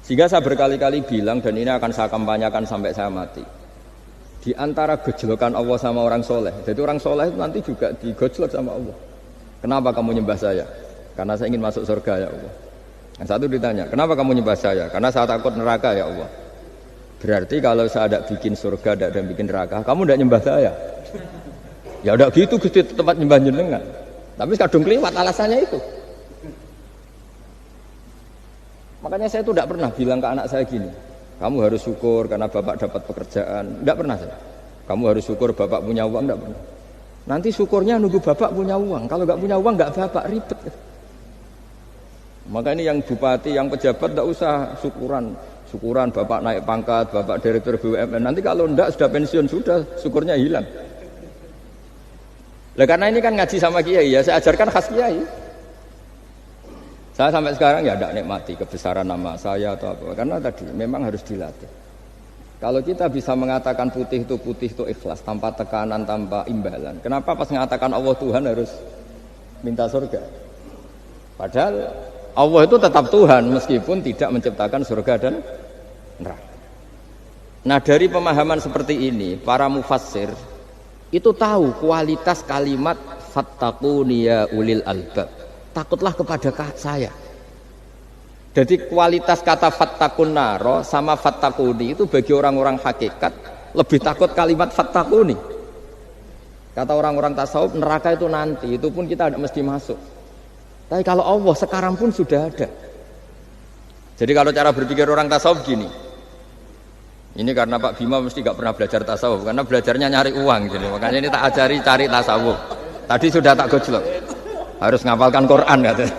Sehingga saya berkali-kali bilang, dan ini akan saya kampanyakan sampai saya mati. Di antara gejolokan Allah sama orang soleh, jadi orang soleh itu nanti juga digojlok sama Allah. Kenapa kamu nyembah saya? Karena saya ingin masuk surga ya Allah. Yang satu ditanya, kenapa kamu nyembah saya? Karena saya takut neraka ya Allah. Berarti kalau saya ada bikin surga, ada bikin neraka, kamu tidak nyembah saya? Ya udah gitu, Gusti tempat nyembah jenengan. Tapi kadung keliwat alasannya itu. Makanya saya itu tidak pernah bilang ke anak saya gini, kamu harus syukur karena bapak dapat pekerjaan. Tidak pernah saya. Kamu harus syukur bapak punya uang, tidak pernah. Nanti syukurnya nunggu bapak punya uang. Kalau nggak punya uang nggak bapak, ribet. Maka ini yang bupati, yang pejabat tidak usah syukuran bapak naik pangkat, bapak direktur BUMN. Nanti kalau tidak sudah pensiun sudah syukurnya hilang. Lah karena ini kan ngaji sama kiai ya, saya ajarkan khas kiai. Saya sampai sekarang ya tidak nikmati kebesaran nama saya atau apa, karena tadi memang harus dilatih. Kalau kita bisa mengatakan putih itu ikhlas, tanpa tekanan, tanpa imbalan. Kenapa pas mengatakan Allah Tuhan harus minta surga? Padahal Allah itu tetap Tuhan meskipun tidak menciptakan surga dan neraka. Nah dari pemahaman seperti ini, para mufassir itu tahu kualitas kalimat fattaquni ya ulil albab. Takutlah kepada saya. Jadi kualitas kata fattaqun naro sama fattaquni itu bagi orang-orang hakikat lebih takut kalimat fattaquni. Kata orang-orang tasawuf neraka itu nanti, itu pun kita tidak mesti masuk. Tapi kalau Allah sekarang pun sudah ada. Jadi kalau cara berpikir orang tasawuf gini. Ini karena Pak Bima mesti gak pernah belajar tasawuf, karena belajarnya nyari uang jadi. Makanya ini tak ajari cari tasawuf. Tadi sudah tak gojlok. Harus ngapalkan Quran katanya.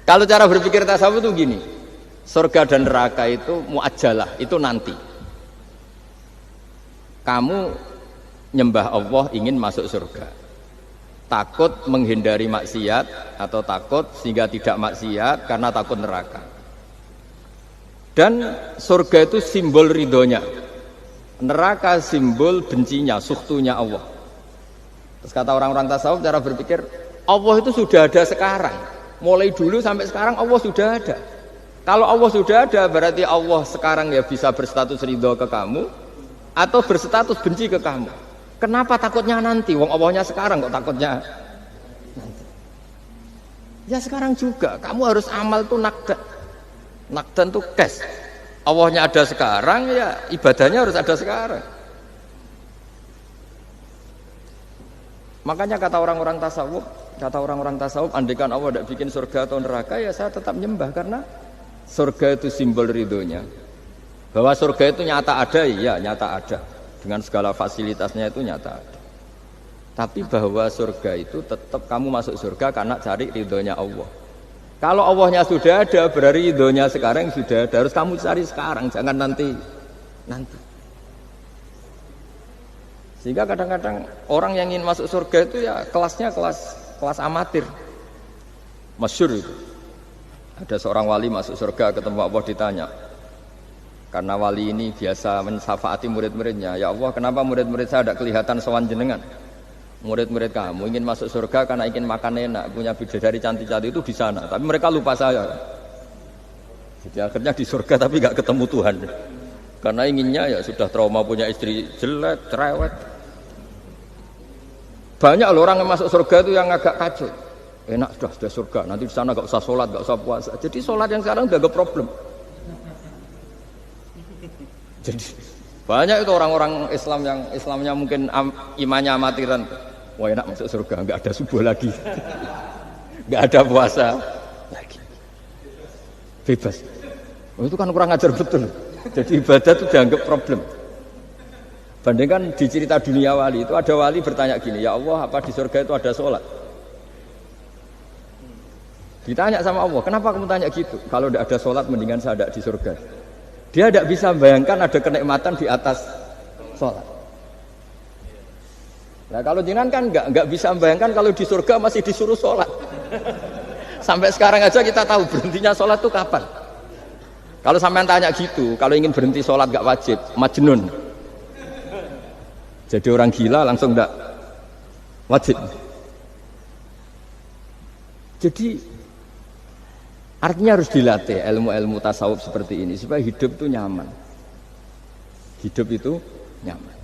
Kalau cara berpikir tasawuf itu gini, surga dan neraka itu muajjalah, itu nanti. Kamu nyembah Allah ingin masuk surga, takut menghindari maksiat atau takut sehingga tidak maksiat karena takut neraka. Dan surga itu simbol ridhonya, neraka simbol bencinya, sukhtunya Allah. Terus kata orang-orang tasawuf cara berpikir, Allah itu sudah ada sekarang. Mulai dulu sampai sekarang Allah sudah ada. Kalau Allah sudah ada berarti Allah sekarang ya bisa berstatus ridho ke kamu atau berstatus benci ke kamu. Kenapa takutnya nanti? Wong Allahnya sekarang kok takutnya nanti? Ya sekarang juga. Kamu harus amal tuh nakdan. Nakdan tuh cash. Allahnya ada sekarang ya ibadahnya harus ada sekarang. Makanya kata orang-orang tasawuf, andaikan Allah tidak bikin surga atau neraka, ya saya tetap nyembah karena surga itu simbol ridhonya. Bahwa surga itu nyata ada, ya nyata ada. Dengan segala fasilitasnya itu nyata ada. Tapi bahwa surga itu tetap kamu masuk surga karena cari ridhonya Allah. Kalau Allahnya sudah ada, berarti ridhonya sekarang sudah ada. Harus kamu cari sekarang, jangan nanti. Sehingga kadang-kadang orang yang ingin masuk surga itu ya kelasnya kelas amatir. Masyhur itu. Ada seorang wali masuk surga ketemu Allah ditanya. Karena wali ini biasa mensyafaati murid-muridnya. Ya Allah, kenapa murid-murid saya tidak kelihatan sowan jenengan? Murid-murid kamu ingin masuk surga karena ingin makan enak, punya bidadari cantik-cantik itu di sana. Tapi mereka lupa saya. Jadi akhirnya di surga tapi nggak ketemu Tuhan. Karena inginnya ya sudah trauma punya istri jelek, cerewet. Banyak loh orang yang masuk surga itu yang agak kacau. Enak sudah surga, nanti di sana gak usah sholat, gak usah puasa. Jadi sholat yang sekarang udah gak problem. Jadi banyak itu orang-orang Islam yang Islamnya mungkin imannya amatiran. Wah enak masuk surga, gak ada subuh lagi, gak ada puasa lagi, bebas. Itu kan kurang ajar betul. Jadi ibadah itu dianggap problem. Bandingkan di cerita dunia wali itu ada wali bertanya gini, ya Allah apa di surga itu ada sholat? Ditanya sama Allah, kenapa kamu tanya gitu? Kalau tidak ada sholat mendingan saya tidak di surga. Dia tidak bisa membayangkan ada kenikmatan di atas sholat. Nah kalau jangan kan nggak bisa membayangkan kalau di surga masih disuruh sholat. Sampai sekarang aja kita tahu berhentinya sholat itu kapan. Kalau sampean tanya gitu, kalau ingin berhenti sholat nggak wajib, majnun. Jadi orang gila langsung nggak wajib. Jadi Artinya harus dilatih ilmu-ilmu tasawuf seperti ini supaya hidup itu nyaman. Hidup itu nyaman.